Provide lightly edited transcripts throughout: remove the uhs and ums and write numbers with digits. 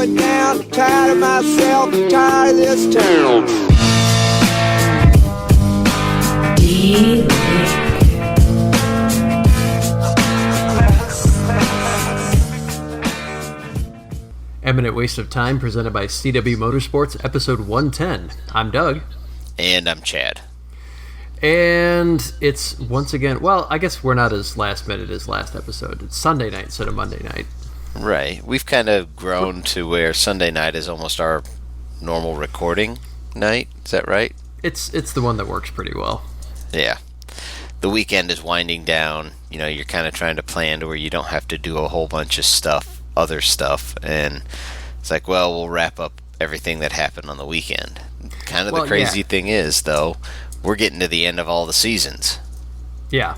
going down. Tired of myself, tired of this town. Eminent Waste of Time, presented by CW Motorsports, episode 110. I'm Doug. And I'm Chad. And it's once again, well, I guess we're not as last minute as last episode. It's Sunday night instead of Monday night. Right. We've kind of grown to where Sunday night is almost our normal recording night. Is that right? It's the one that works pretty well. Yeah. The weekend is winding down. You know, you're kind of trying to plan to where you don't have to do a whole bunch of other stuff. And it's like, well, we'll wrap up everything that happened on the weekend. Kind of the crazy thing is, though, we're getting to the end of all the seasons. Yeah.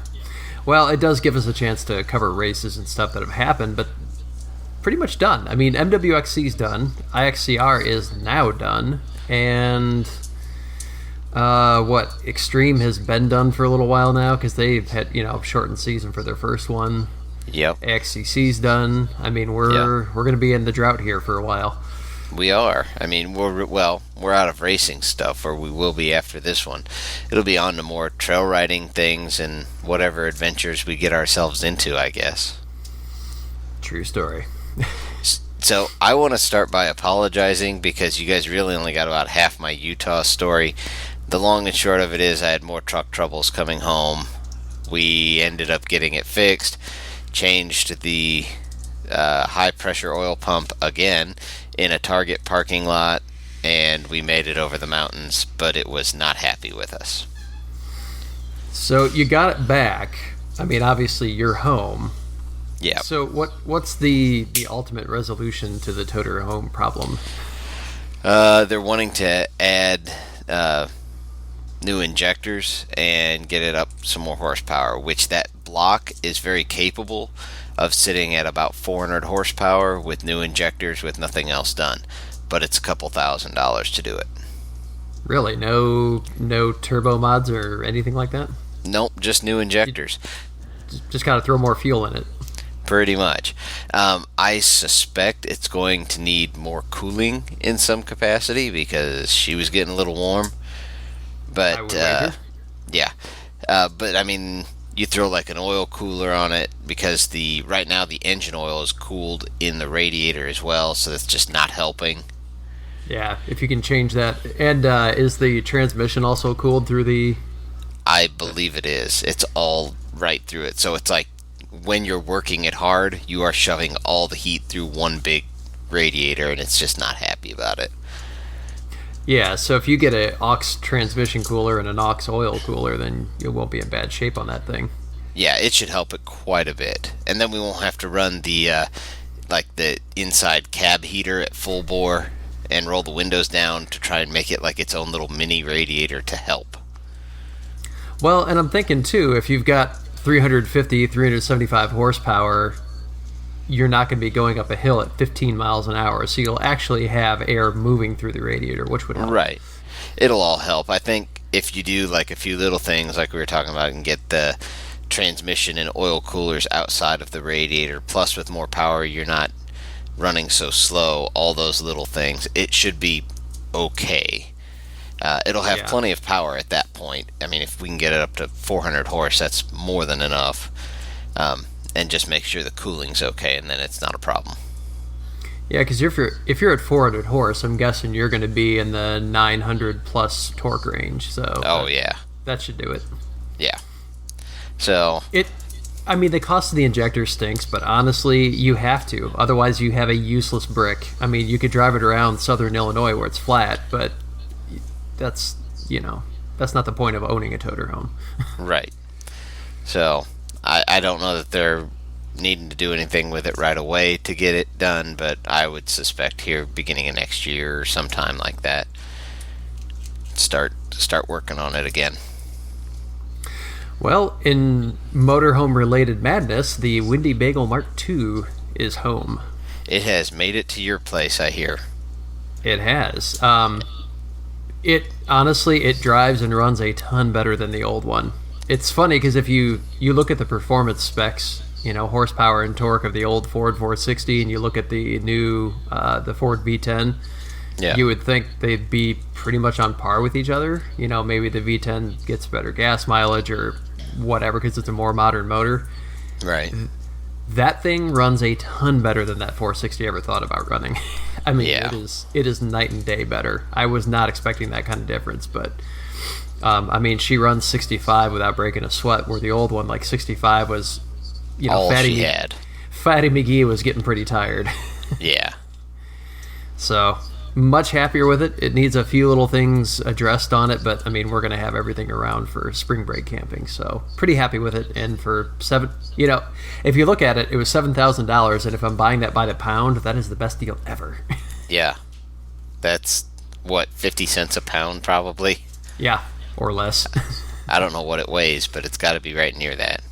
Well, it does give us a chance to cover races and stuff that have happened, but pretty much done. I mean, MWXC's done. IXCR is now done. And Extreme has been done for a little while now because they've had, shortened season for their first one. Yep. AXCC's done. I mean, we're going to be in the drought here for a while. We are. I mean, we're out of racing stuff, or we will be after this one. It'll be on to more trail riding things and whatever adventures we get ourselves into, I guess. True story. So I want to start by apologizing because you guys really only got about half my Utah story. The long and short of it is I had more truck troubles coming home. We ended up getting it fixed, changed the high-pressure oil pump again in a Target parking lot, and we made it over the mountains, but it was not happy with us. So you got it back. I mean, obviously you're home. Yeah. So what's the ultimate resolution to the toter home problem? They're wanting to add new injectors and get it up some more horsepower, which that block is very capable of sitting at about 400 horsepower with new injectors with nothing else done. But it's a couple $1,000s to do it. Really? No turbo mods or anything like that? Nope, just new injectors. Just got to throw more fuel in it. Pretty much. I suspect it's going to need more cooling in some capacity because she was getting a little warm. But, yeah. But, I mean, you throw like an oil cooler on it because right now the engine oil is cooled in the radiator as well, so that's just not helping. Yeah, if you can change that. And is the transmission also cooled through the... I believe it is. It's all right through it. So it's like when you're working it hard, you are shoving all the heat through one big radiator, and it's just not happy about it. Yeah, so if you get an aux transmission cooler and an aux oil cooler, then you won't be in bad shape on that thing. Yeah, it should help it quite a bit. And then we won't have to run the inside cab heater at full bore and roll the windows down to try and make it like its own little mini radiator to help. Well, and I'm thinking, too, if you've got 350, 375 horsepower, you're not going to be going up a hill at 15 miles an hour, so you'll actually have air moving through the radiator, which would help. Right. It'll all help. I think if you do like a few little things like we were talking about and get the transmission and oil coolers outside of the radiator, plus with more power, you're not running so slow, all those little things, it should be okay. It'll have plenty of power at that point. I mean, if we can get it up to 400 horse, that's more than enough. And just make sure the cooling's okay, and then it's not a problem. Yeah, because if you're at 400 horse, I'm guessing you're going to be in the 900 plus torque range. So that should do it. Yeah. So the cost of the injector stinks, but honestly, you have to. Otherwise, you have a useless brick. I mean, you could drive it around southern Illinois where it's flat, but that's not the point of owning a toter home. Right. So I don't know that they're needing to do anything with it right away to get it done, but I would suspect here beginning of next year or sometime like that, start working on it again. Well, in motorhome related madness, the Windy Bagel Mark II is home. It has made it to your place, I hear. It has. It honestly, it drives and runs a ton better than the old one. It's funny because if you look at the performance specs, horsepower and torque of the old Ford 460, and you look at the new the Ford V10, you would think they'd be pretty much on par with each other. Maybe the V10 gets better gas mileage or whatever because it's a more modern motor. Right. That thing runs a ton better than that 460 ever thought about running. I mean, it is night and day better. I was not expecting that kind of difference, but she runs 65 without breaking a sweat, where the old one, like 65, was, all Fatty she had. Fatty McGee was getting pretty tired. Yeah. So, much happier with it. It needs a few little things addressed on it, but we're going to have everything around for spring break camping. So, pretty happy with it. And for if you look at it, it was $7,000, and if I'm buying that by the pound, that is the best deal ever. Yeah. That's 50 cents a pound probably? Yeah, or less. I don't know what it weighs, but it's got to be right near that.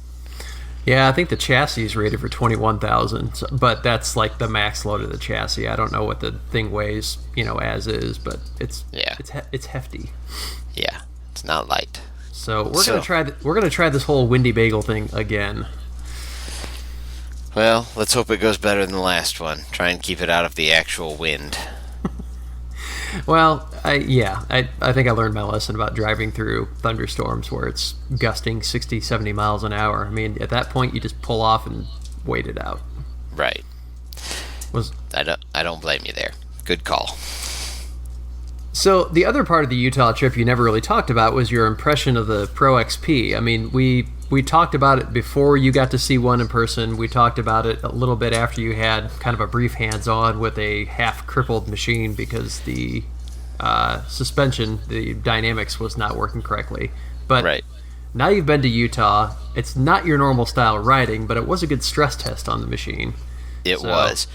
Yeah, I think the chassis is rated for 21,000, but that's like the max load of the chassis. I don't know what the thing weighs, as is, but it's hefty. Yeah, it's not light. So we're gonna try this whole Windy Bagel thing again. Well, let's hope it goes better than the last one. Try and keep it out of the actual wind. Well, I think I learned my lesson about driving through thunderstorms where it's gusting 60, 70 miles an hour. At that point, you just pull off and wait it out. Right. I don't blame you there. Good call. So the other part of the Utah trip you never really talked about was your impression of the Pro XP. We talked about it before you got to see one in person. We talked about it a little bit after you had kind of a brief hands-on with a half-crippled machine because the suspension, the dynamics was not working correctly. But now you've been to Utah. It's not your normal style of riding, but it was a good stress test on the machine. It was.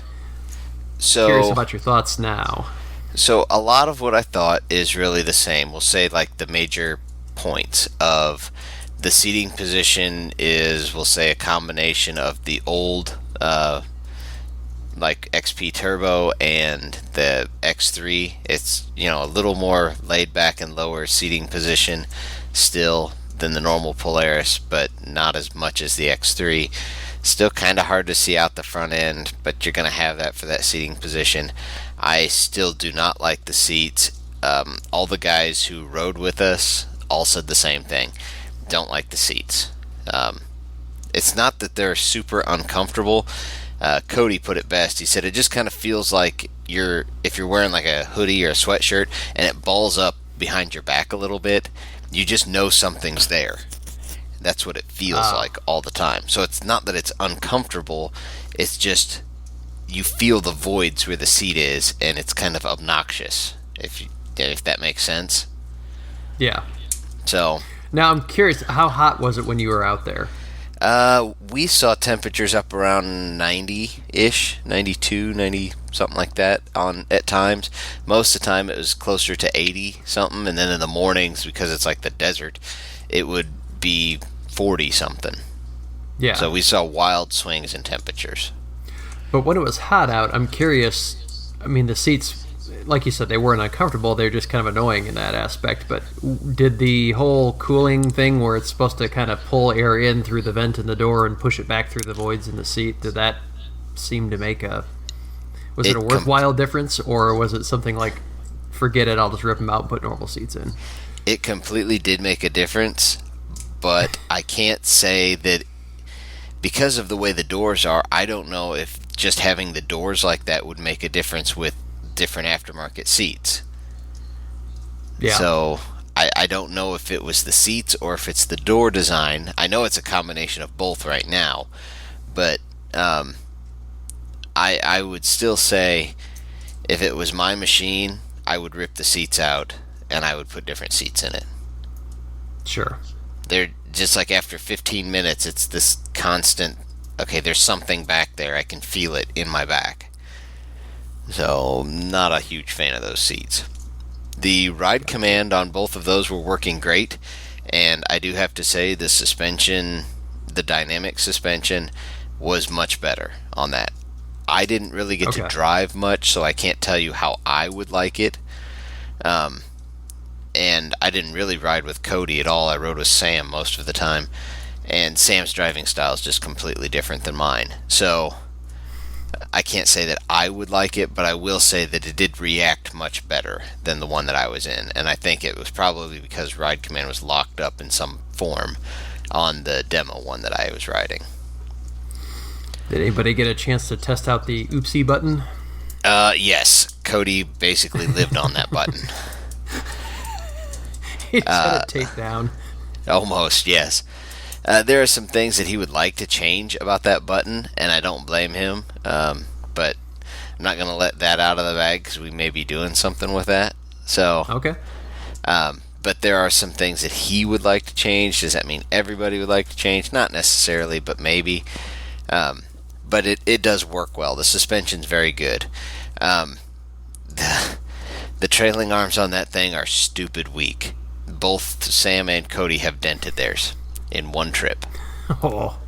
So curious about your thoughts now. So a lot of what I thought is really the same. We'll say like the major points of the seating position is, we'll say, a combination of the old like XP Turbo and the X3. It's a little more laid back and lower seating position still than the normal Polaris, but not as much as the X3. Still kind of hard to see out the front end, but you're going to have that for that seating position. I still do not like the seats. All the guys who rode with us all said the same thing. Don't like the seats. It's not that they're super uncomfortable. Cody put it best. He said it just kind of feels like if you're wearing like a hoodie or a sweatshirt and it balls up behind your back a little bit, you just know something's there. That's what it feels like all the time. So it's not that it's uncomfortable. It's just you feel the voids where the seat is, and it's kind of obnoxious, if that makes sense. Yeah. So now I'm curious, how hot was it when you were out there? We saw temperatures up around 90-ish, 92, 90, something like that at times. Most of the time it was closer to 80 something, and then in the mornings, because it's like the desert, it would be 40 something. Yeah. So we saw wild swings in temperatures. But when it was hot out, I'm curious, the seats, like you said, they weren't uncomfortable, they're just kind of annoying in that aspect, but did the whole cooling thing where it's supposed to kind of pull air in through the vent in the door and push it back through the voids in the seat, did that seem to make was it a worthwhile difference, or was it something like, forget it, I'll just rip them out and put normal seats in? It completely did make a difference, but I can't say that because of the way the doors are. I don't know if just having the doors like that would make a difference with different aftermarket seats. Yeah. So I don't know if it was the seats or if it's the door design. I know it's a combination of both right now, but I would still say if it was my machine, I would rip the seats out and I would put different seats in it. Sure. They're just like after 15 minutes, it's this constant, okay, there's something back there. I can feel it in my back. So, not a huge fan of those seats. The ride command on both of those were working great, and I do have to say the suspension, the dynamic suspension, was much better on that. I didn't really get to drive much, so I can't tell you how I would like it. And I didn't really ride with Cody at all. I rode with Sam most of the time. And Sam's driving style is just completely different than mine. So I can't say that I would like it, but I will say that it did react much better than the one that I was in. And I think it was probably because Ride Command was locked up in some form on the demo one that I was riding. Did anybody get a chance to test out the oopsie button? Yes. Cody basically lived on that button. He shut a tape down. Almost, yes. There are some things that he would like to change about that button, and I don't blame him. But I'm not going to let that out of the bag because we may be doing something with that. So, okay. But there are some things that he would like to change. Does that mean everybody would like to change? Not necessarily, but maybe. But it does work well. The suspension's very good. The trailing arms on that thing are stupid weak. Both Sam and Cody have dented theirs in one trip. Oh.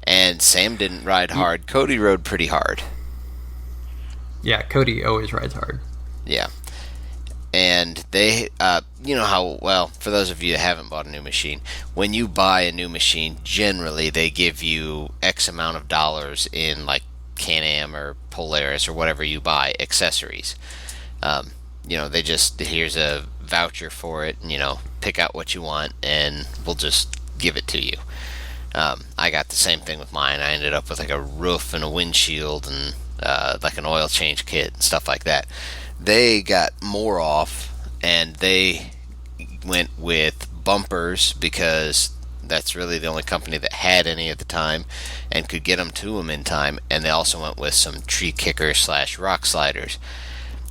And Sam didn't ride hard. Cody rode pretty hard. Yeah, Cody always rides hard. Yeah. And they, you know how, well, for those of you that haven't bought a new machine, when you buy a new machine, generally they give you X amount of dollars in, like, Can-Am or Polaris or whatever you buy, accessories. You know, they just, here's a voucher for it, and, you know, pick out what you want, and we'll just give it to you. I got the same thing with mine. I ended up with, like, a roof and a windshield and, like, an oil change kit and stuff like that. They got more off, and they went with bumpers because that's really the only company that had any at the time and could get them to them in time. And they also went with some tree kickers / rock sliders.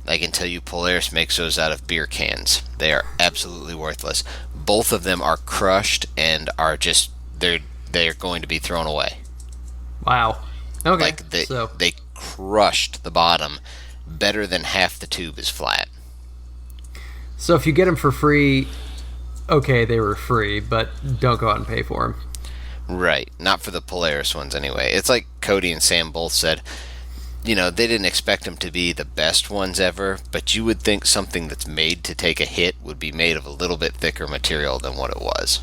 I can tell you Polaris makes those out of beer cans. They are absolutely worthless. Both of them are crushed and are just, they're going to be thrown away. Wow. Okay. Like they crushed the bottom. Better than half the tube is flat. So if you get them for free, okay, they were free, but don't go out and pay for them. Right. Not for the Polaris ones anyway. It's like Cody and Sam both said, you know, they didn't expect them to be the best ones ever, but you would think something that's made to take a hit would be made of a little bit thicker material than what it was.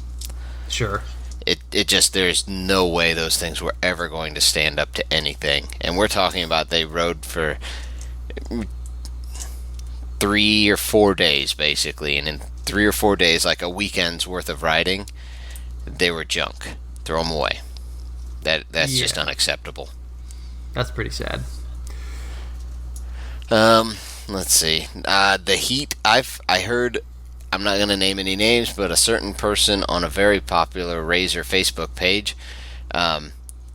Sure. It just, there's no way those things were ever going to stand up to anything. And we're talking about they rode for 3 or 4 days basically, and in 3 or 4 days, like a weekend's worth of riding, they were junk. Throw them away. That's just unacceptable. That's pretty sad. Let's see. The heat, I heard, I'm not going to name any names, but a certain person on a very popular Razor Facebook page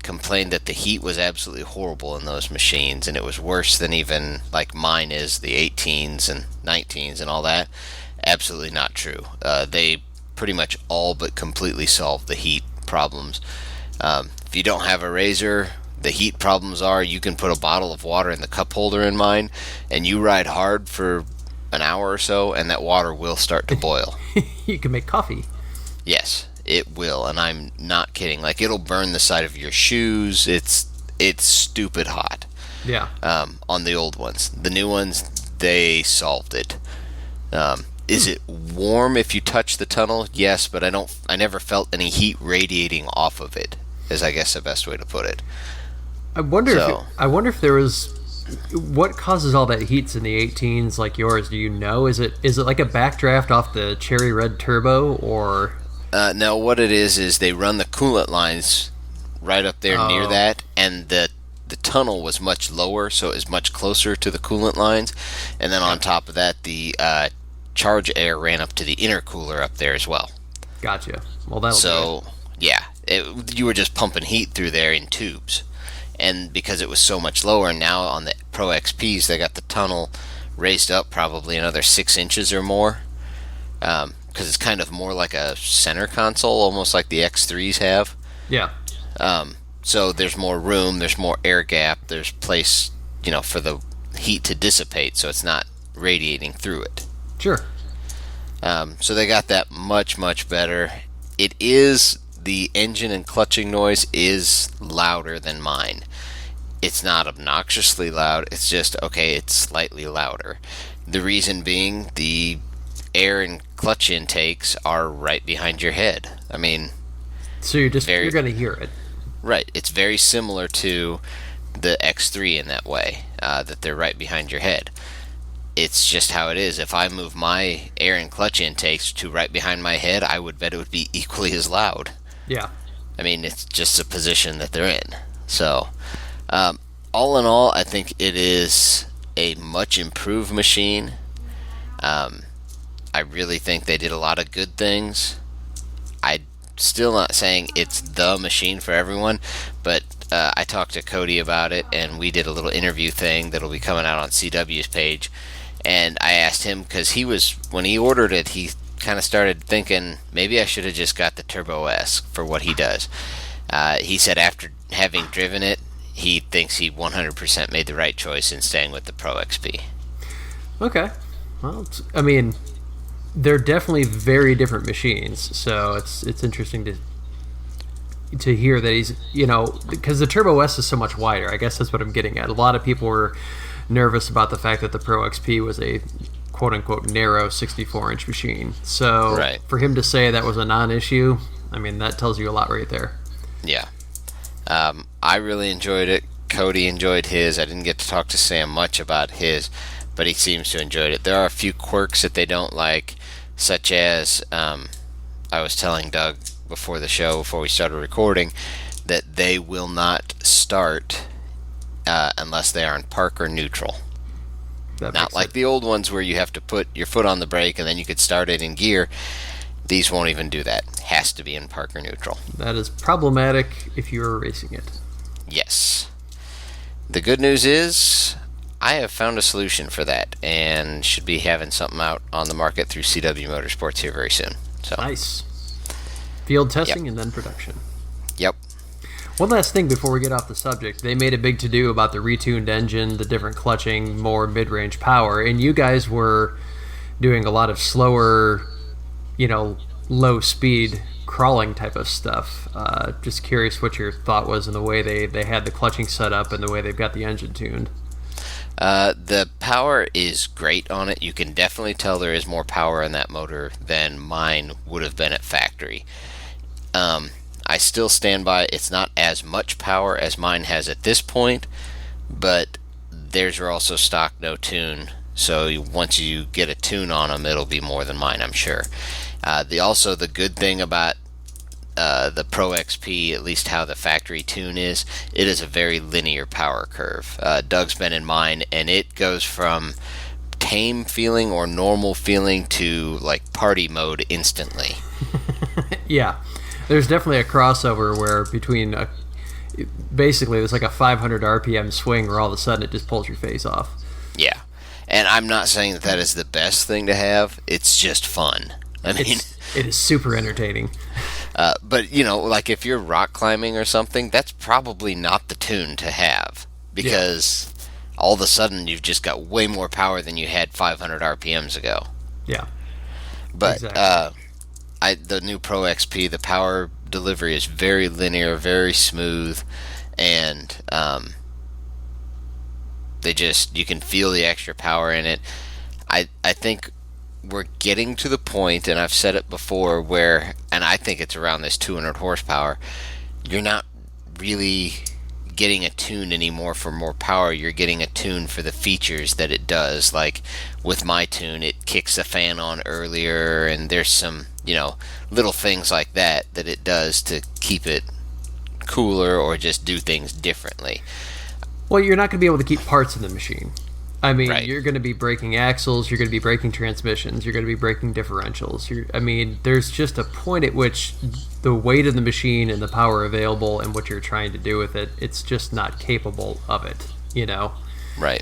complained that the heat was absolutely horrible in those machines, and it was worse than even like mine is, the 18s and 19s and all that. Absolutely not true. They pretty much all but completely solved the heat problems. If you don't have a Razor, the heat problems are you can put a bottle of water in the cup holder in mine, and you ride hard for an hour or so, and that water will start to boil. You can make coffee. Yes. It will, and I'm not kidding. Like, it'll burn the side of your shoes. It's stupid hot. Yeah. On the old ones. The new ones, they solved it. Is it warm if you touch the tunnel? Yes, but I never felt any heat radiating off of it, is I guess the best way to put it. I wonder if there was, what causes all that heats in the 18s like yours? Do you know? Is it like a backdraft off the cherry red turbo, or? No, what it is they run the coolant lines right up there near that, and the tunnel was much lower, so it was much closer to the coolant lines, and then on top of that, the charge air ran up to the intercooler up there as well. Gotcha. Well, that'll do it. Yeah, you were just pumping heat through there in tubes, and because it was so much lower, now on the Pro XPs, they got the tunnel raised up probably another 6 inches or more. Because it's kind of more like a center console, almost like the X3s have. Yeah. So there's more room, there's more air gap, there's place, you know, for the heat to dissipate, so it's not radiating through it. Sure. So they got that much, much better. It is, the engine and clutching noise is louder than mine. It's not obnoxiously loud, it's just, okay, it's slightly louder. The reason being, the air and clutch intakes are right behind your head. I mean, So you're going to hear it. Right. It's very similar to the X3 in that way, that they're right behind your head. It's just how it is. If I move my air and clutch intakes to right behind my head, I would bet it would be equally as loud. Yeah. I mean, it's just the position that they're in. So, all in all, I think it is a much improved machine. I really think they did a lot of good things. I'm still not saying it's the machine for everyone, but I talked to Cody about it, and we did a little interview thing that'll be coming out on CW's page. And I asked him, because when he ordered it, he kind of started thinking, maybe I should have just got the Turbo S for what he does. He said after having driven it, he thinks he 100% made the right choice in staying with the Pro XP. Okay. Well, I mean, they're definitely very different machines, so it's interesting to hear that he's, because the Turbo S is so much wider. I guess that's what I'm getting at. A lot of people were nervous about the fact that the Pro XP was a quote-unquote narrow 64-inch machine. So right. For him to say that was a non-issue, I mean, that tells you a lot right there. Yeah. I really enjoyed it. Cody enjoyed his. I didn't get to talk to Sam much about his, but he seems to enjoy it. There are a few quirks that they don't like, such as I was telling Doug before the show, before we started recording, that they will not start unless they are in park or neutral. Not like the old ones where you have to put your foot on the brake and then you could start it in gear. These won't even do that. It has to be in park or neutral. That is problematic if you're racing it. Yes. The good news is I have found a solution for that and should be having something out on the market through CW Motorsports here very soon. So nice. Field testing and then production. Yep. One last thing before we get off the subject. They made a big to-do about the retuned engine, the different clutching, more mid-range power, and you guys were doing a lot of slower, low-speed crawling type of stuff. Just curious what your thought was in the way they had the clutching set up and the way they've got the engine tuned. The power is great on it. You can definitely tell there is more power in that motor than mine would have been at factory. I still stand by it's not as much power as mine has at this point, but theirs are also stock no tune, so once you get a tune on them, it'll be more than mine, I'm sure. The good thing about the Pro XP, at least how the factory tune is, it is a very linear power curve. Doug's been in mine, and it goes from tame feeling or normal feeling to like party mode instantly. Yeah. There's definitely a crossover where between basically there's like a 500 RPM swing where all of a sudden it just pulls your face off. Yeah. And I'm not saying that is the best thing to have. It's just fun. It is super entertaining. But, like if you're rock climbing or something, that's probably not the tune to have. Because all of a sudden you've just got way more power than you had 500 RPMs ago. Yeah. But exactly. The new Pro XP, the power delivery is very linear, very smooth, and you can feel the extra power in it. I think we're getting to the point, and I've said it before, and I think it's around this 200 horsepower, you're not really getting a tune anymore for more power. You're getting a tune for the features that it does. Like with my tune, it kicks the fan on earlier, and there's some little things like that it does to keep it cooler or just do things differently. Well, you're not going to be able to keep parts in the machine. I mean, right. You're going to be breaking axles, you're going to be breaking transmissions, you're going to be breaking differentials. There's just a point at which the weight of the machine and the power available and what you're trying to do with it, it's just not capable of it, Right.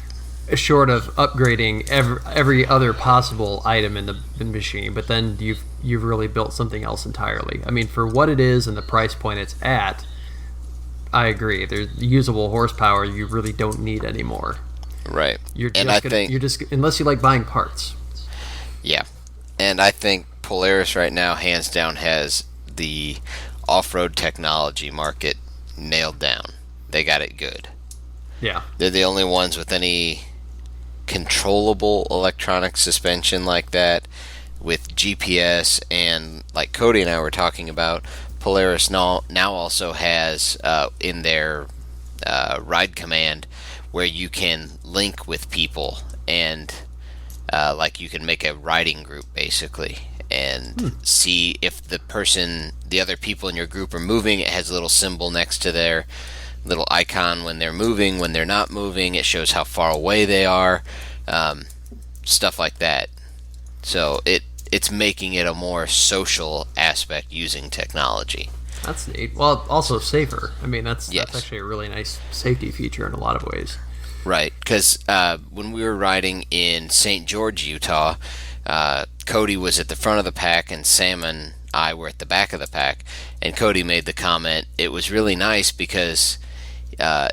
Short of upgrading every other possible item in the machine, but then you've really built something else entirely. I mean, for what it is and the price point it's at, I agree. There's usable horsepower you really don't need anymore. Right. You're just unless you like buying parts. Yeah. And I think Polaris right now, hands down, has the off-road technology market nailed down. They got it good. Yeah. They're the only ones with any controllable electronic suspension like that, with GPS, and like Cody and I were talking about, Polaris now also has in their ride command where you can link with people and like you can make a riding group basically and see if the other people in your group are moving. It has a little symbol next to their little icon when they're moving, when they're not moving. It shows how far away they are, stuff like that. So it's making it a more social aspect using technology. That's neat. Well, also safer. I mean, that's Yes. actually a really nice safety feature in a lot of ways. Right, because when we were riding in St. George, Utah, Cody was at the front of the pack and Sam and I were at the back of the pack, and Cody made the comment, it was really nice because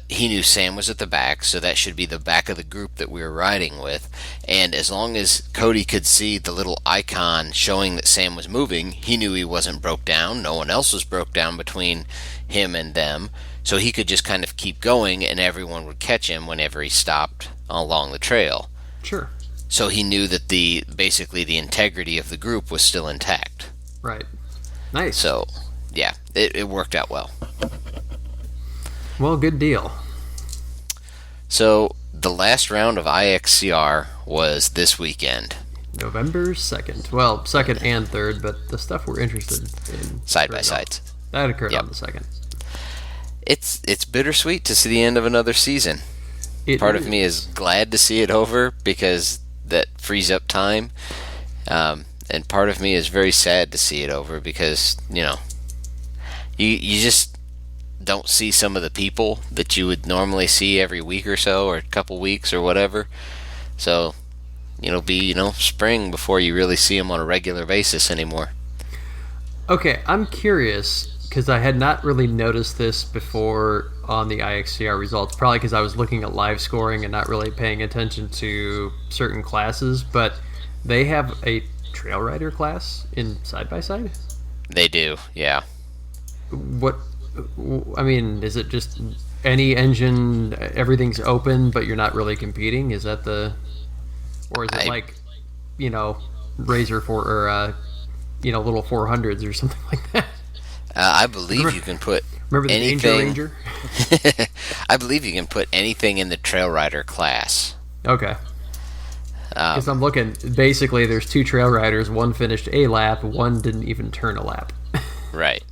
he knew Sam was at the back, so that should be the back of the group that we were riding with, and as long as Cody could see the little icon showing that Sam was moving, he knew he wasn't broke down. No one else was broke down between him and them, so he could just kind of keep going and everyone would catch him whenever he stopped along the trail. Sure. So he knew that basically the integrity of the group was still intact. Right. Nice. So, yeah, it worked out well. Well, good deal. So, the last round of IXCR was this weekend. November 2nd. Well, 2nd and 3rd, but the stuff we're interested in. Side by sides. That occurred Yep. on the 2nd. It's bittersweet to see the end of another season. Part of me is glad to see it over because that frees up time. And part of me is very sad to see it over because, you just don't see some of the people that you would normally see every week or so or a couple weeks or whatever. So, it'll be, spring before you really see them on a regular basis anymore. Okay, I'm curious because I had not really noticed this before on the IXCR results, probably because I was looking at live scoring and not really paying attention to certain classes, but they have a trail rider class in side-by-side? They do, yeah. Is it just any engine, everything's open, but you're not really competing? Is that or is it Razor little 400s or something like that? I believe you can put Remember the anything. Ranger? I believe you can put anything in the trail rider class. Okay. Because I'm looking, basically there's two trail riders, one finished a lap, one didn't even turn a lap. Right.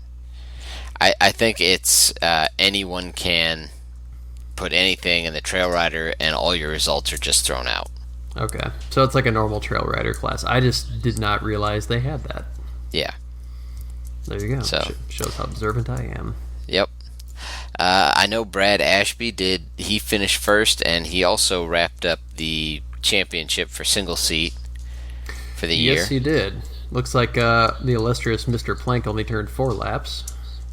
I think it's anyone can put anything in the trail rider and all your results are just thrown out. Okay. So it's like a normal trail rider class. I just did not realize they had that. Yeah. There you go. So, shows how observant I am. Yep. I know Brad Ashby he finished first, and he also wrapped up the championship for single seat for the year. Yes, he did. Looks like the illustrious Mr. Plank only turned 4 laps.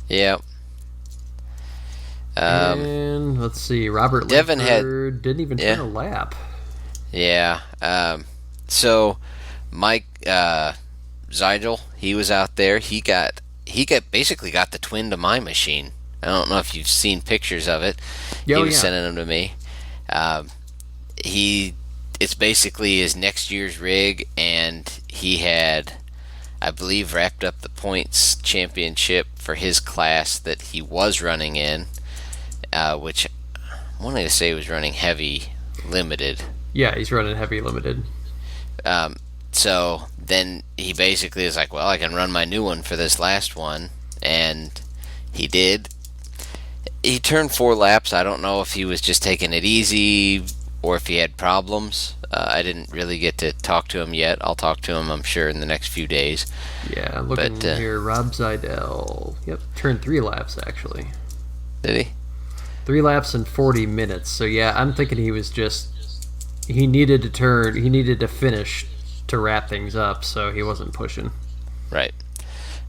Yep. And let's see, Robert Devin Lifford didn't even turn a lap. Yeah. So Mike Zeidel, he was out there. He basically got the twin to my machine. I don't know if you've seen pictures of it. He was sending them to me. It's basically his next year's rig, and he had, I believe, wrapped up the points championship for his class that he was running in, which I wanted to say was running heavy limited. Yeah, he's running heavy limited. So then he basically is like, well, I can run my new one for this last one, and he did. He turned 4 laps. I don't know if he was just taking it easy or if he had problems. I didn't really get to talk to him yet. I'll talk to him, I'm sure, in the next few days. Yeah, looking here, Rob Zeidel. Yep, turned 3 laps, actually. Did he? 3 laps in 40 minutes. So, yeah, I'm thinking he was just... He needed to finish to wrap things up, so he wasn't pushing. Right.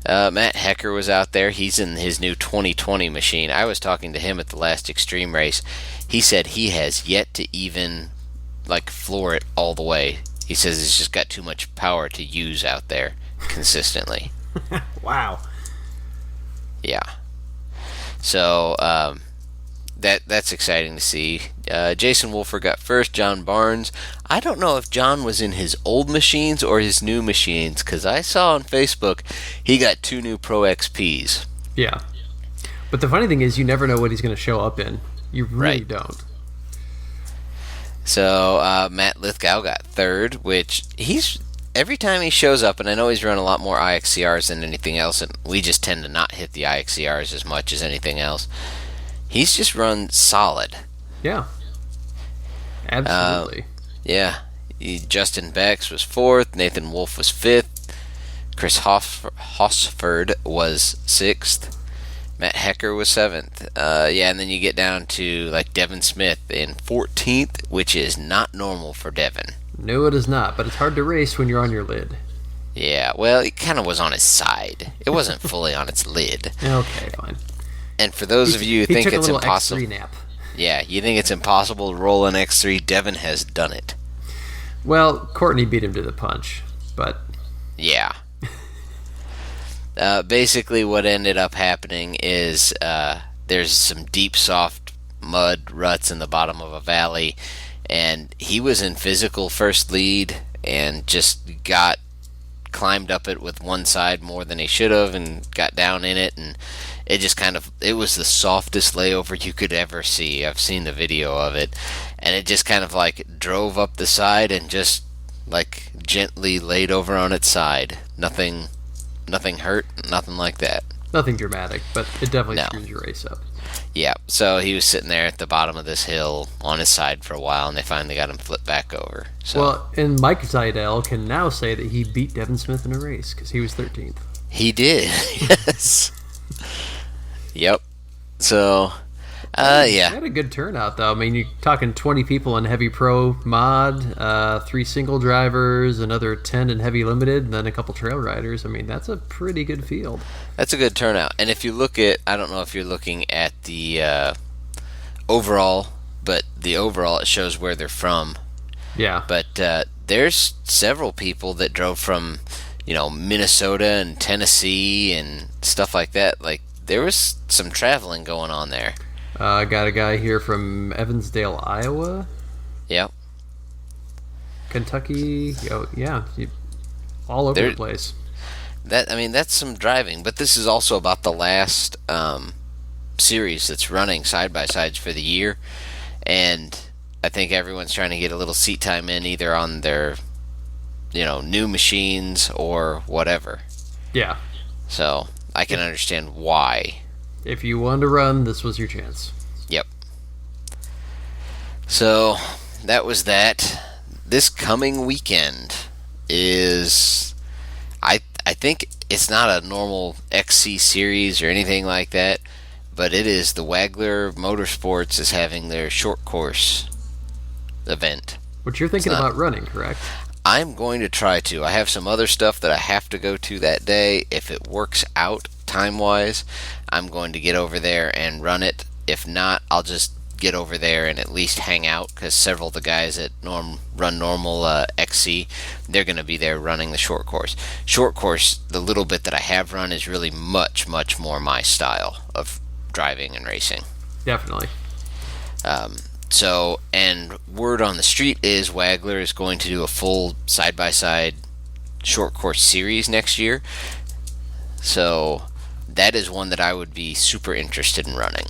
Matt Hecker was out there. He's in his new 2020 machine. I was talking to him at the last Extreme race. He said he has yet to even floor it all the way. He says it's just got too much power to use out there consistently. Wow. Yeah. So that's exciting to see. Jason Wolfer got first. John Barnes. I don't know if John was in his old machines or his new machines, because I saw on Facebook he got 2 new Pro XPs. Yeah. But the funny thing is, you never know what he's going to show up in. You really don't. So Matt Lithgow got third, which every time he shows up, and I know he's run a lot more IXCRs than anything else, and we just tend to not hit the IXCRs as much as anything else. He's just run solid. Yeah. Absolutely. Yeah. Justin Bex was fourth. Nathan Wolf was fifth. Chris Hosford was sixth. Matt Hecker was seventh. And then you get down to like Devin Smith in 14th, which is not normal for Devin. No, it is not, but it's hard to race when you're on your lid. Yeah, well, it kind of was on his side. It wasn't fully on its lid. Okay, fine. And for those of you who think it's impossible, X3 nap. Yeah, you think it's impossible to roll an X3, Devin has done it. Well, Courtney beat him to the punch, but... Yeah. Basically, what ended up happening is there's some deep, soft mud ruts in the bottom of a valley, and he was in physical first lead and just climbed up it with one side more than he should have and got down in it, and it just it was the softest layover you could ever see. I've seen the video of it, and it just kind of like drove up the side and just like gently laid over on its side. Nothing hurt, nothing like that. Nothing dramatic, but it definitely screws your race up. Yeah, so he was sitting there at the bottom of this hill on his side for a while, and they finally got him flipped back over. So, well, and Mike Zidell can now say that he beat Devin Smith in a race because he was 13th. He did, yes. Yep. So, yeah. Had a good turnout, though. I mean, you're talking 20 people in Heavy Pro Mod, 3 single drivers, another 10 in Heavy Limited, and then a couple trail riders. I mean, that's a pretty good field. That's a good turnout. And if you look at, I don't know if you're looking at the overall, but the overall, it shows where they're from. Yeah. But there's several people that drove from, Minnesota and Tennessee and stuff like that. Like, there was some traveling going on there. I got a guy here from Evansdale, Iowa. Yep. Kentucky. All over the place. That's some driving. But this is also about the last series that's running side-by-sides for the year. And I think everyone's trying to get a little seat time in, either on their, new machines or whatever. Yeah. So I can understand why. If you wanted to run, this was your chance. Yep. So that was that. This coming weekend is, I think it's not a normal XC series or anything like that, but it is the Wagler Motorsports is having their short course event. Which you're thinking about running, correct? I'm going to try to. I have some other stuff that I have to go to that day. If it works out time-wise, I'm going to get over there and run it. If not, I'll just get over there and at least hang out, because several of the guys that run normal XC, they're going to be there running the short course. Short course, the little bit that I have run is really much, much more my style of driving and racing. Definitely. So, and word on the street is Wagler is going to do a full side-by-side short course series next year. So, that is one that I would be super interested in running.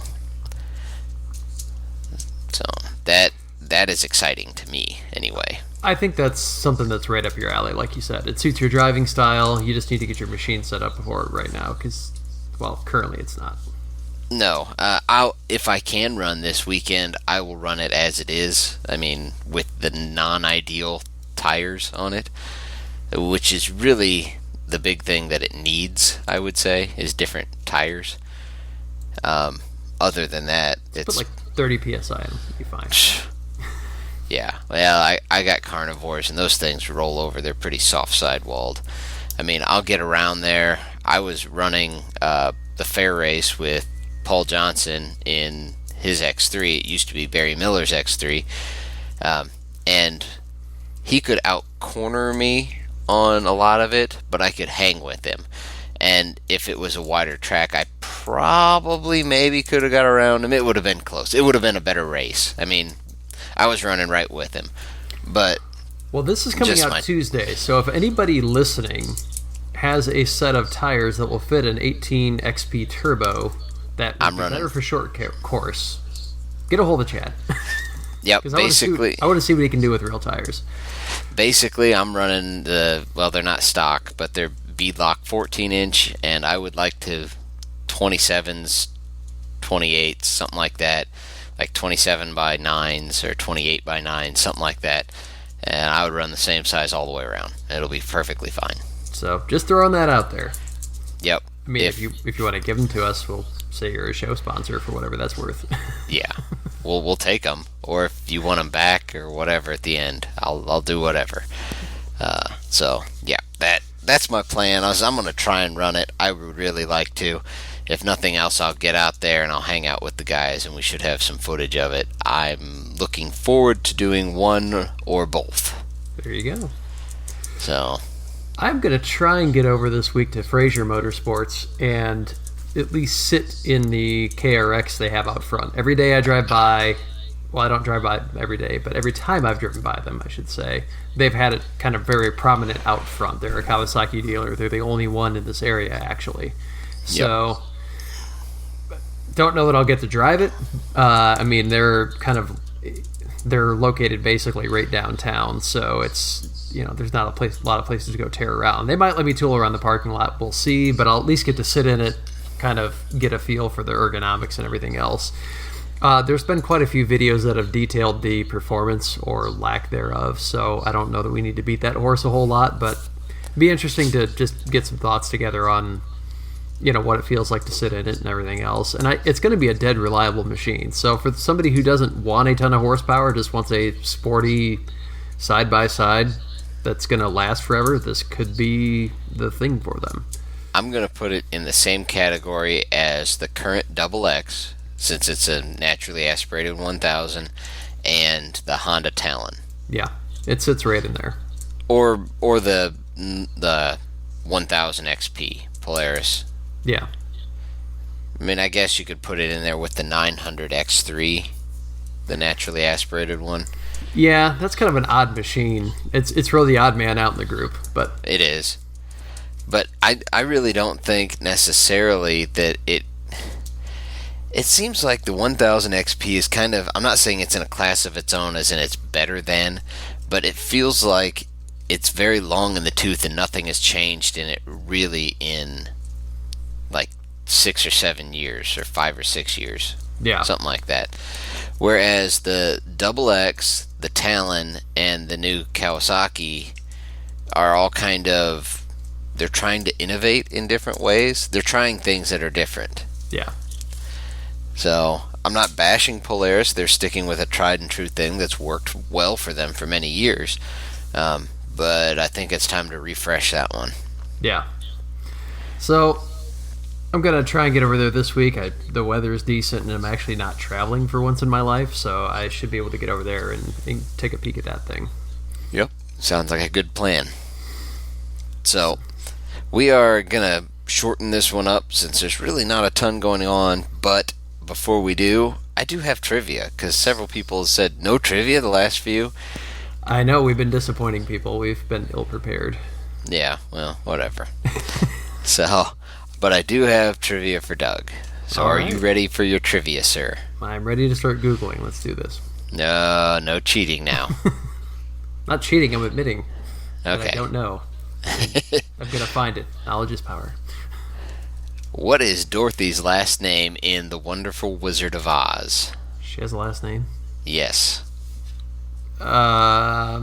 So, that is exciting to me, anyway. I think that's something that's right up your alley, like you said. It suits your driving style. You just need to get your machine set up for it right now, because, well, currently it's not. No, if I can run this weekend, I will run it as it is. I mean, with the non-ideal tires on it, which is really the big thing that it needs, I would say, is different tires. Other than that, it's put like 30 psi in, you'll be fine. Yeah, well, I got carnivores, and those things roll over. They're pretty soft sidewalled. I mean, I'll get around there. I was running the fair race with Paul Johnson in his X3. It used to be Barry Miller's X3. And he could out-corner me on a lot of it, but I could hang with him. And if it was a wider track, I probably maybe could have got around him. It would have been close. It would have been a better race. I mean, I was running right with him. But well, this is coming out Tuesday, so if anybody listening has a set of tires that will fit an 18 XP Turbo that would be running. better for short course. Get a hold of Chad. Yep, basically. I want to see what he can do with real tires. Basically, I'm running they're not stock, but they're beadlock 14-inch, and I would like to 27s, 28s, something like that, like 27 by 9s or 28 by 9s, something like that. And I would run the same size all the way around. It'll be perfectly fine. So just throwing that out there. Yep. I mean, if you want to give them to us, we'll say you're a show sponsor for whatever that's worth. Yeah, we'll take them, or if you want them back or whatever at the end, I'll do whatever. So yeah, that's my plan. I'm going to try and run it. I would really like to. If nothing else, I'll get out there and I'll hang out with the guys, and we should have some footage of it. I'm looking forward to doing one or both. There you go. So I'm going to try and get over this week to Fraser Motorsports and at least sit in the KRX they have out front. Every day I drive by, well, I don't drive by every day, but every time I've driven by them, I should say, they've had it kind of very prominent out front. They're a Kawasaki dealer. They're the only one in this area, actually. So, don't know that I'll get to drive it. I mean, they're located basically right downtown, so it's, there's not a lot of places to go tear around. They might let me tool around the parking lot. We'll see, but I'll at least get to sit in it, kind of get a feel for the ergonomics and everything else. There's been quite a few videos that have detailed the performance or lack thereof, so I don't know that we need to beat that horse a whole lot, but it'd be interesting to just get some thoughts together on what it feels like to sit in it and everything else. And it's going to be a dead reliable machine. So for somebody who doesn't want a ton of horsepower, just wants a sporty side-by-side that's going to last forever, this could be the thing for them. I'm going to put it in the same category as the current Double X, since it's a naturally aspirated 1000, and the Honda Talon. Yeah, it sits right in there. Or the 1000 XP Polaris. Yeah. I mean, I guess you could put it in there with the 900 X3, the naturally aspirated one. Yeah, that's kind of an odd machine. It's really the odd man out in the group, but it is. But I really don't think necessarily that it seems like the 1000 XP is kind of, I'm not saying it's in a class of its own as in it's better than, but it feels like it's very long in the tooth and nothing has changed in it really in like 6 or 7 years or 5 or 6 years. Yeah. Something like that. Whereas the Double X, the Talon, and the new Kawasaki are all kind of, they're trying to innovate in different ways. They're trying things that are different. Yeah. So I'm not bashing Polaris. They're sticking with a tried and true thing that's worked well for them for many years. But I think it's time to refresh that one. Yeah. So I'm going to try and get over there this week. The weather is decent, and I'm actually not traveling for once in my life, so I should be able to get over there and take a peek at that thing. Yep. Sounds like a good plan. So we are going to shorten this one up since there's really not a ton going on, but before we do, I do have trivia, because several people have said no trivia the last few. I know, we've been disappointing people. We've been ill-prepared. Yeah, well, whatever. But I do have trivia for Doug. So All are right. you ready for your trivia, sir? I'm ready to start Googling. Let's do this. No cheating now. Not cheating, I'm admitting that Okay. I don't know. I'm going to find it. Knowledge is power. What is Dorothy's last name in The Wonderful Wizard of Oz? She has a last name? Yes. I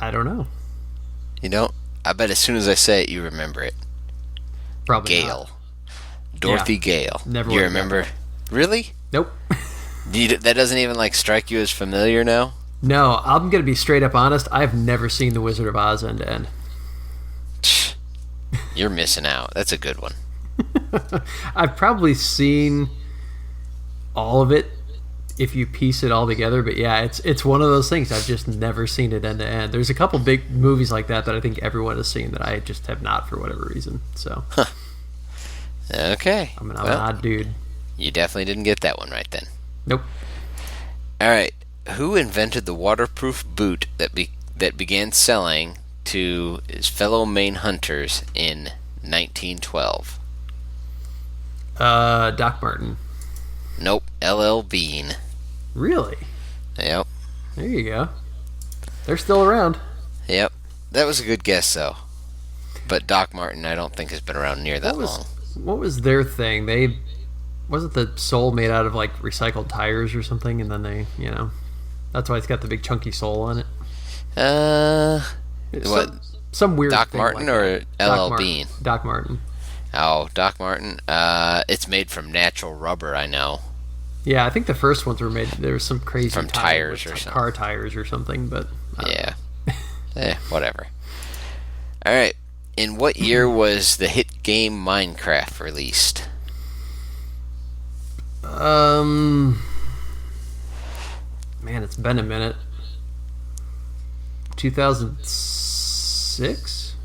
don't know. You know, I bet as soon as I say it, you remember it. Probably Gale. Dorothy Gale. Never You would've gotten remember? Really? Nope. That doesn't even strike you as familiar now? No, I'm going to be straight up honest. I've never seen The Wizard of Oz end to end. You're missing out. That's a good one. I've probably seen all of it if you piece it all together, but yeah, it's one of those things. I've just never seen it end to end. There's a couple big movies like that I think everyone has seen that I just have not for whatever reason. So, Okay. I'm an odd dude. You definitely didn't get that one right then. Nope. All right. Who invented the waterproof boot that began selling to his fellow Maine hunters in 1912? Doc Martin. Nope, L.L. Bean. Really? Yep. There you go. They're still around. Yep. That was a good guess, though. But Doc Martin, I don't think has been around near that long. What was their thing? Wasn't the sole made out of like recycled tires or something? And then they, that's why it's got the big chunky sole on it. What? Some weird Doc thing Martin like or that. LL Bean? Doc Martin. Oh, Doc Martin. It's made from natural rubber, I know. Yeah, I think the first ones were made. There was some crazy From tires or something. Car tires or something, but yeah. Whatever. All right. In what year was the hit game Minecraft released? Man, it's been a minute. 2006?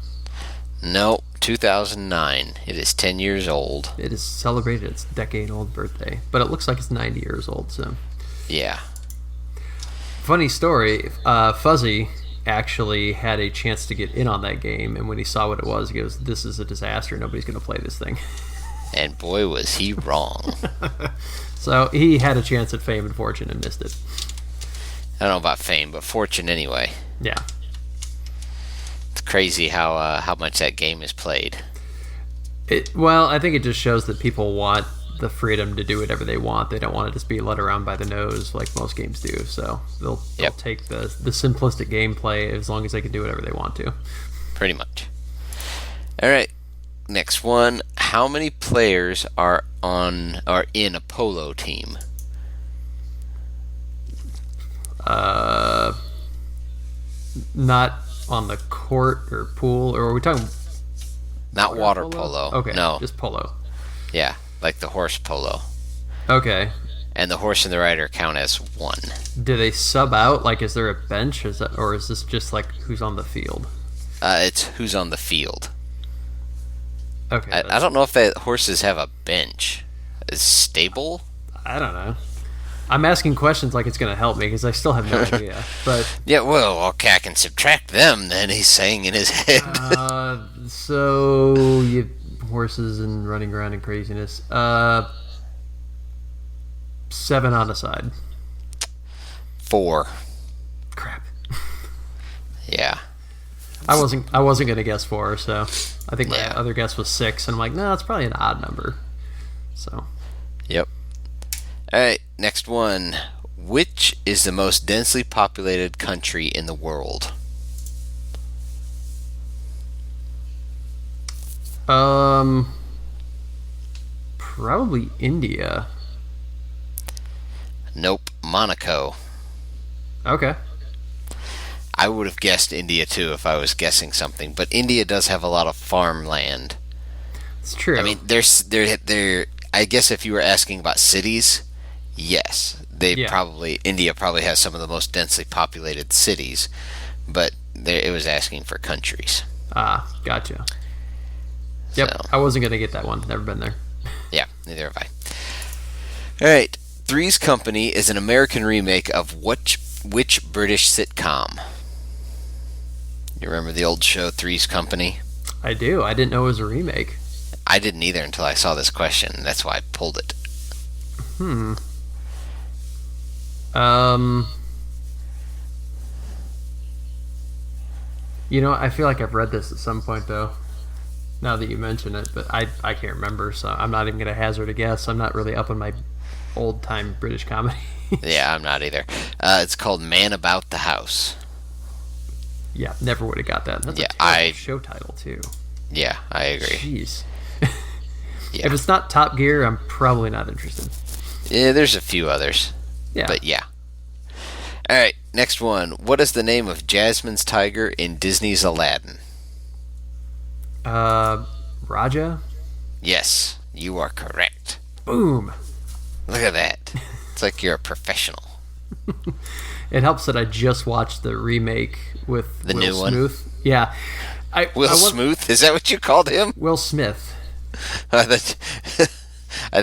No, 2009. It is 10 years old. It has celebrated its decade-old birthday, but it looks like it's 90 years old, so... Yeah. Funny story, Fuzzy actually had a chance to get in on that game, and when he saw what it was, he goes, "This is a disaster, nobody's going to play this thing." And boy, was he wrong. So he had a chance at fame and fortune and missed it. I don't know about fame, but fortune anyway. Yeah. It's crazy how much that game is played. Well, I think it just shows that people want the freedom to do whatever they want. They don't want to just be led around by the nose like most games do. So they'll take the simplistic gameplay as long as they can do whatever they want to. Pretty much. All right. Next one. How many players are in a polo team? Not on the court or pool, or are we talking? Not water polo. Okay, no, just polo. Yeah, like the horse polo. Okay. And the horse and the rider count as one. Do they sub out? Like, is there a bench, or is this just like who's on the field? It's who's on the field. Okay. I don't know if the horses have a bench. A stable? I don't know. I'm asking questions like it's going to help me because I still have no idea. But yeah, well, okay, I can subtract them. Then he's saying in his head. So you horses and running around in craziness. 7 on the side. 4. Crap. Yeah. I wasn't going to guess 4, so I think my other guess was 6, and I'm like, no, it's probably an odd number. So. Yep. All right, next one. Which is the most densely populated country in the world? Probably India. Nope, Monaco. Okay. I would have guessed India too if I was guessing something, but India does have a lot of farmland. It's true. I mean, there. I guess if you were asking about cities, yes, India probably has some of the most densely populated cities, but it was asking for countries. Ah, gotcha. Yep, so. I wasn't gonna get that one. Never been there. Yeah, neither have I. All right, Three's Company is an American remake of which British sitcom? You remember the old show Three's Company? I do. I didn't know it was a remake. I didn't either until I saw this question. That's why I pulled it. I feel like I've read this at some point, though, now that you mention it, but I can't remember, so I'm not even going to hazard a guess. I'm not really up on my old-time British comedy. Yeah, I'm not either. It's called Man About the House. Yeah, never would have got that. That's a show title, too. Yeah, I agree. Jeez. Yeah. If it's not Top Gear, I'm probably not interested. Yeah, there's a few others. Yeah. But yeah. All right, next one. What is the name of Jasmine's tiger in Disney's Aladdin? Raja? Yes, you are correct. Boom. Look at that. It's like you're a professional. It helps that I just watched the remake with the Will new Smith. One? Yeah. Will Smith? Is that what you called him? Will Smith. I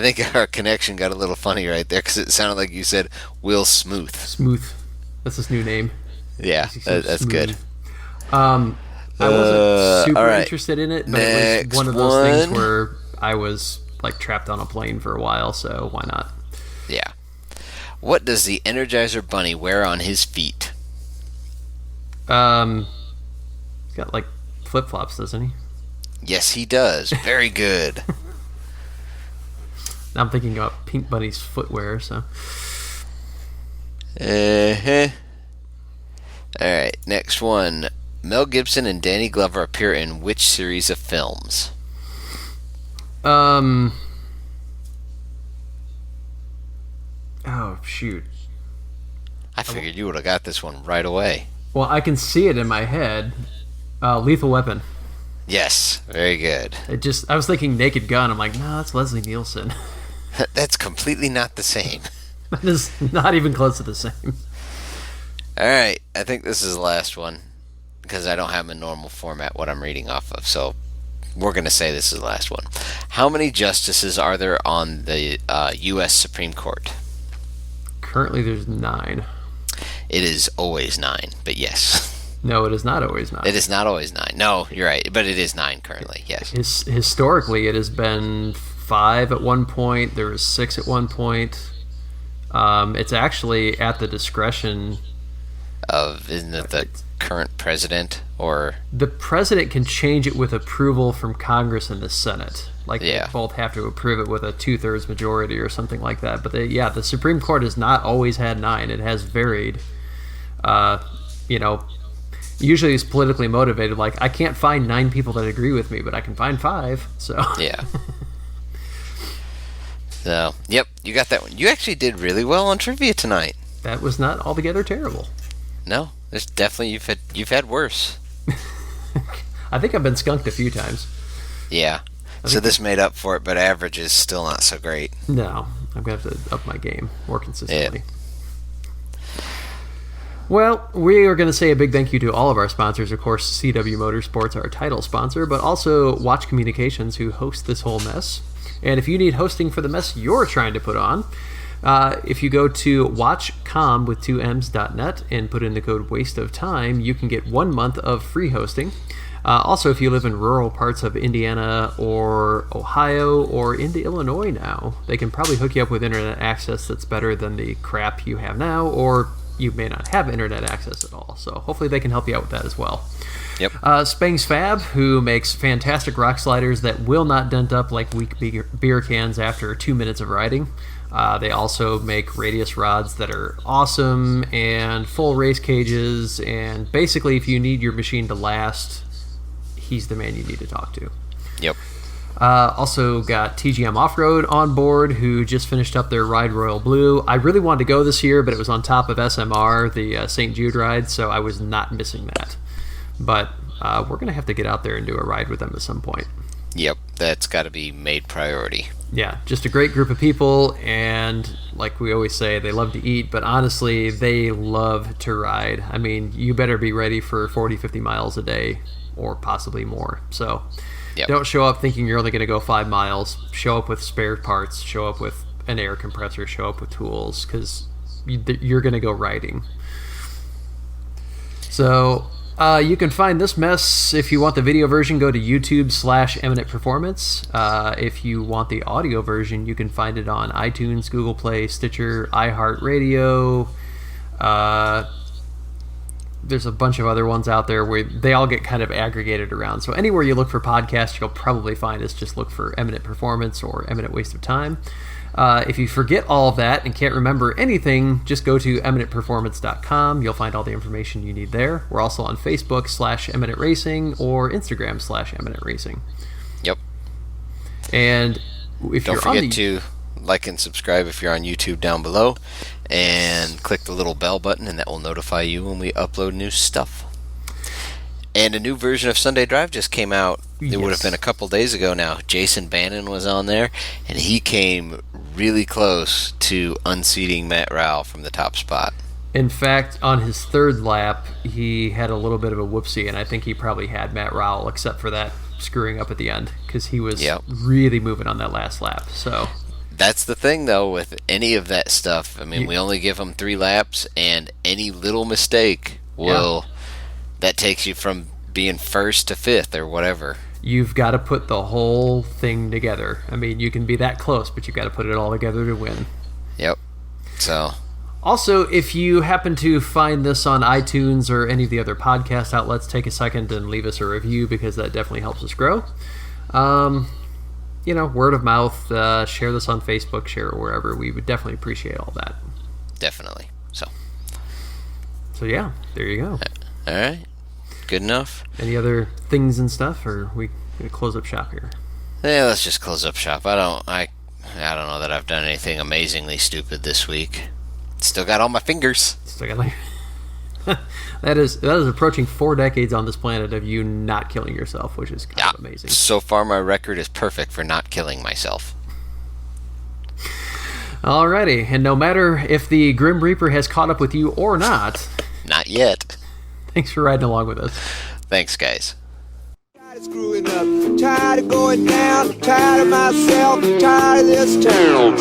think our connection got a little funny right there because it sounded like you said Will Smooth. Smooth. That's his new name. Yeah, that's good. I wasn't super all right. interested in it, but it was one of those things where I was like trapped on a plane for a while, so why not? Yeah. What does the Energizer Bunny wear on his feet? He's got like flip-flops, doesn't he? Yes, he does. Very good. Now I'm thinking about Pink Bunny's footwear, so. Uh-huh. Alright, next one. Mel Gibson and Danny Glover appear in which series of films? Oh, shoot. I figured you would have got this one right away. Well, I can see it in my head. Lethal Weapon. Yes, very good. I was thinking Naked Gun. I'm like, no, that's Leslie Nielsen. That's completely not the same. That is not even close to the same. Alright, I think this is the last one, because I don't have a normal format what I'm reading off of, so we're going to say this is the last one. How many justices are there on the U.S. Supreme Court? Currently, there's 9. It is always 9, but yes. No, it is not always 9. It is not always 9. No, you're right, but it is 9 currently, yes. Historically, it has been 5 at one point. There was 6 at one point. It's actually at the discretion of, isn't it the current president, or the president can change it with approval from Congress and the Senate. Like they both have to approve it with a 2/3 majority or something like that. But the Supreme Court has not always had 9. It has varied. Usually it's politically motivated. Like I can't find 9 people that agree with me, but I can find 5. So yeah. So yep, you got that one. You actually did really well on trivia tonight. That was not altogether terrible. No, there's definitely you've had worse. I think I've been skunked a few times. Yeah. So this made up for it, but average is still not so great. No, I'm going to have to up my game more consistently. Yeah. Well, we are going to say a big thank you to all of our sponsors. Of course, CW Motorsports, our title sponsor, but also Watch Communications, who host this whole mess. And if you need hosting for the mess you're trying to put on, if you go to watchcom.net and put in the code Waste of Time, you can get 1 month of free hosting. Also, if you live in rural parts of Indiana or Ohio or into Illinois now, they can probably hook you up with internet access that's better than the crap you have now, or you may not have internet access at all. So hopefully they can help you out with that as well. Yep. Spangs Fab, who makes fantastic rock sliders that will not dent up like weak beer cans after 2 minutes of riding. They also make radius rods that are awesome and full race cages. And basically, if you need your machine to last, he's the man you need to talk to. Yep. Also got TGM Off-Road on board, who just finished up their Ride Royal Blue. I really wanted to go this year, but it was on top of SMR, the St. Jude ride, so I was not missing that. But we're going to have to get out there and do a ride with them at some point. Yep, that's got to be made priority. Yeah, just a great group of people, and like we always say, they love to eat, but honestly, they love to ride. I mean, you better be ready for 40, 50 miles a day, or possibly more. So don't show up thinking you're only going to go 5 miles. Show up with spare parts, show up with an air compressor, show up with tools, because you're going to go riding. So you can find this mess. If you want the video version, go to YouTube/Eminent Performance. If you want the audio version, you can find it on iTunes, Google Play, Stitcher, iHeartRadio. There's a bunch of other ones out there where they all get kind of aggregated around. So anywhere you look for podcasts, you'll probably find us. Just look for Eminent Performance or Eminent Waste of Time. If you forget all of that and can't remember anything, just go to eminentperformance.com. You'll find all the information you need there. We're also on Facebook/Eminent Racing or Instagram/Eminent Racing. Yep. And if Don't forget to like and subscribe if you're on YouTube down below, and click the little bell button, and that will notify you when we upload new stuff. And a new version of Sunday Drive just came out. It would have been a couple days ago now. Jason Bannon was on there, and he came really close to unseating Matt Rowell from the top spot. In fact, on his 3rd lap, he had a little bit of a whoopsie, and I think he probably had Matt Rowell, except for that screwing up at the end, because he was really moving on that last lap. So that's the thing, though, with any of that stuff. I mean, we only give them 3 laps, and any little mistake will... That takes you from being first to fifth or whatever. You've got to put the whole thing together. I mean, you can be that close, but you've got to put it all together to win. Yep. So. Also, if you happen to find this on iTunes or any of the other podcast outlets, take a second and leave us a review, because that definitely helps us grow. Word of mouth, share this on Facebook, share it wherever. We would definitely appreciate all that. Definitely. So yeah, there you go. All right. Good enough. Any other things and stuff, or we gonna close up shop here? Yeah, let's just close up shop. I don't know that I've done anything amazingly stupid this week. Still got all my fingers. Still got that is approaching 4 decades on this planet of you not killing yourself, which is kind of amazing. So far, my record is perfect for not killing myself. Alrighty, and no matter if the Grim Reaper has caught up with you or not, not yet. Thanks for riding along with us. Thanks, guys. Tired of screwing up, tired of going down, tired of myself, tired of this town.